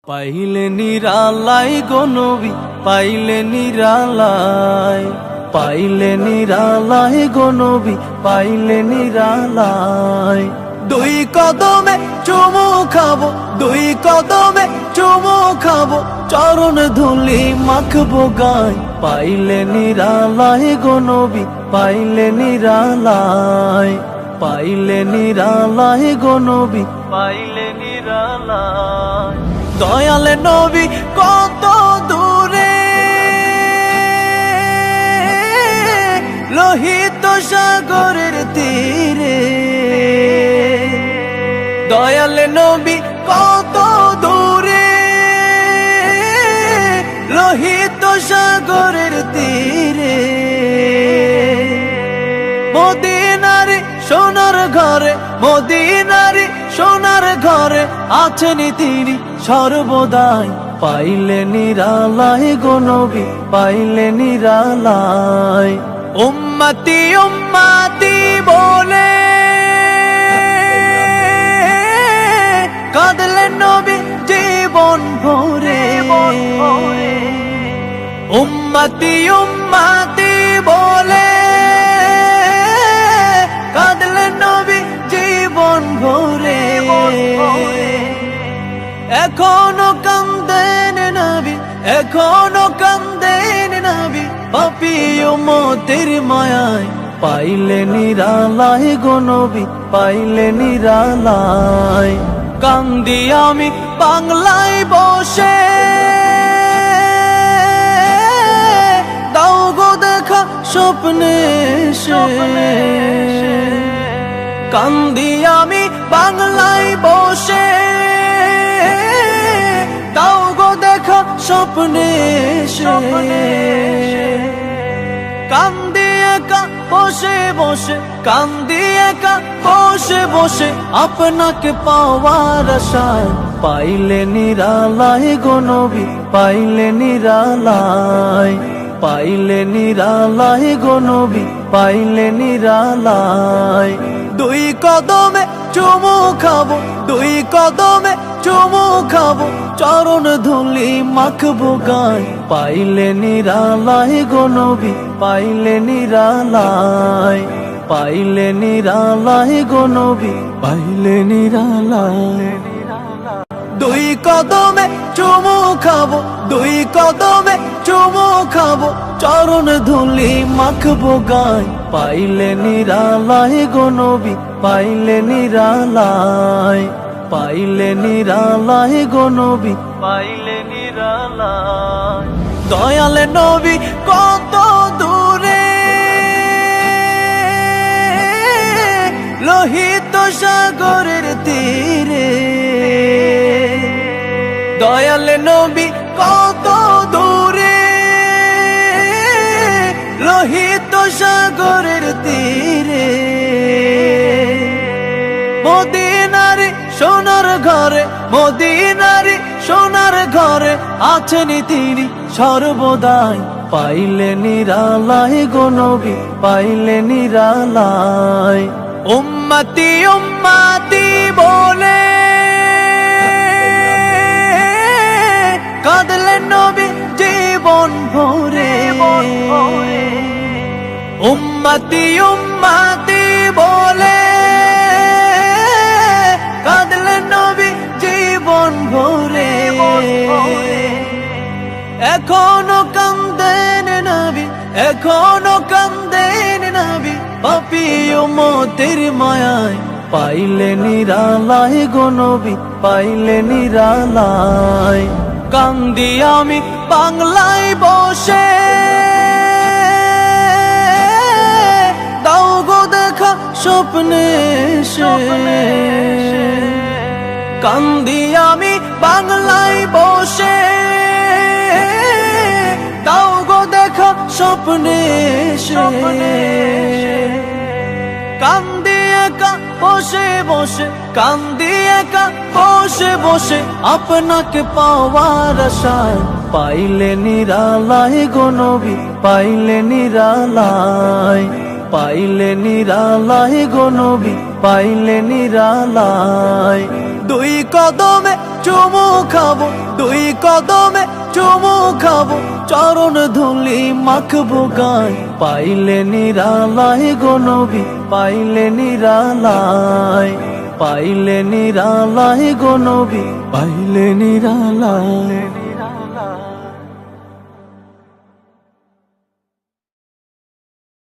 পাইলে নিরালাই গো নবী, পাইলে নিরালাই, পাইলে নিরালাই গো নবী, পাইলে নিরালাই। দুই কদমে চুমু খাবো, দুই কদমে চুমু খাবো, চরণ ধুলি মাখবো গায়। পাইলে নিরালাই গো নবী, পাইলে নিরালাই, পাইলে নিরালাই গো নবী, পাইলে নিরালাই। দয়াল নবী কত দূরে, লোহিত সাগরের তীরে। দয়াল নবী কত দূরে, লোহিত সাগরের তীরে। মদিনারে সোনার ঘরে, মদিনারে সোনার ঘরে আছেন তিনি সর্বদাই। পাইলে নিরালাই গো নবী, পাইলে নিরালাই। উম্মতি উম্মতি বলে কাঁদলেন নবী জীবন ভরে। উম্মতি উম্মতি বলে কাঁদলেন নবী জীবন ভরে। এখনো কান্দেন নবী, এখনো কান্দেন নবী, পাপী উম্মতের মায়ায়। পাইলে নিরালাই গো নবী, পাইলে নিরালাই। কান্দি আমি বাংলায় বসে, দাও গো দেখা স্বপ্নে এসে। কান্দি আমি বাংলায় বসে, দাও গো দেখা স্বপ্নে এসে। কান্দি একা বসে বসে, কান্দি একা বসে বসে, আপনাকে পাওয়ার আশায়। পাইলে নিরালাই গো নবী, পাইলে নিরালাই, পাইলে নিরালাই গো নবী, পাইলে নিরালাই। দুই কদমে চুমু খাবো, দুই কদমে চুমু খাবো, চরণ ধুলি মাখবো গায়। পাইলে নিরালাই গো নবী, পাইলে নিরালাই, পাইলে নিরালাই গো নবী, পাইলে নিরালাই। দুই কদমে চুমু খাবো, দুই কদমে চুমু খাবো, চরণ ধুলি মাখবো গায়। পাইলে নিরালাই গো নবী, পাইলে নিরালাই, পাইলে নিরালাই গো নবী, পাইলে নিরালাই। দয়াল নবী কত দূরে, লোহিত সাগরের তীরে। দয়াল নবী কত দূরে, লোহিত সাগরের তীরে। মদিনারে সোনার ঘরে, মদিনারে সোনার ঘরে আছেন তিনি সর্বদাই। পাইলে নিরালাই গো নবী, পাইলে নিরালাই। উম্মতি উম্মতি বলে কাঁদলেন নবী জীবন ভরে। উম্মতি উম্মতি বলে কাঁদলেন নবী জীবন ভরে। এখনো কান্দেন নবী, এখনো কান্দেন নবী, পাপী উম্মতের মায়ায়। পাইলে নিরালাই গো নবী, পাইলে নিরালাই। কান্দি আমি বাংলায় বসে, দাও গো দেখা স্বপ্নে এসে। কান্দি আমি বাংলায় বসে, দাও গো দেখা স্বপ্নে এসে। কান্দি একা বসে বসে, কান্দি একা বসে বসে, আপনাকে পাওয়ার আশায়। পাইলে নিরালাই গো নবী, পাইলে নিরালাই, পাইলে নিরালাই গো নবী, পাইলে নিরালাই। দুই কদমে চুমু খাবো, দুই কদমে চুমু খাবো, চরণ ধুলি মাখবো গায়, পাইলে নিরালায় গো নবী, পাইলে নিরালায়, পাইলে নিরালায় গো নবী, পাইলে নিরালায়।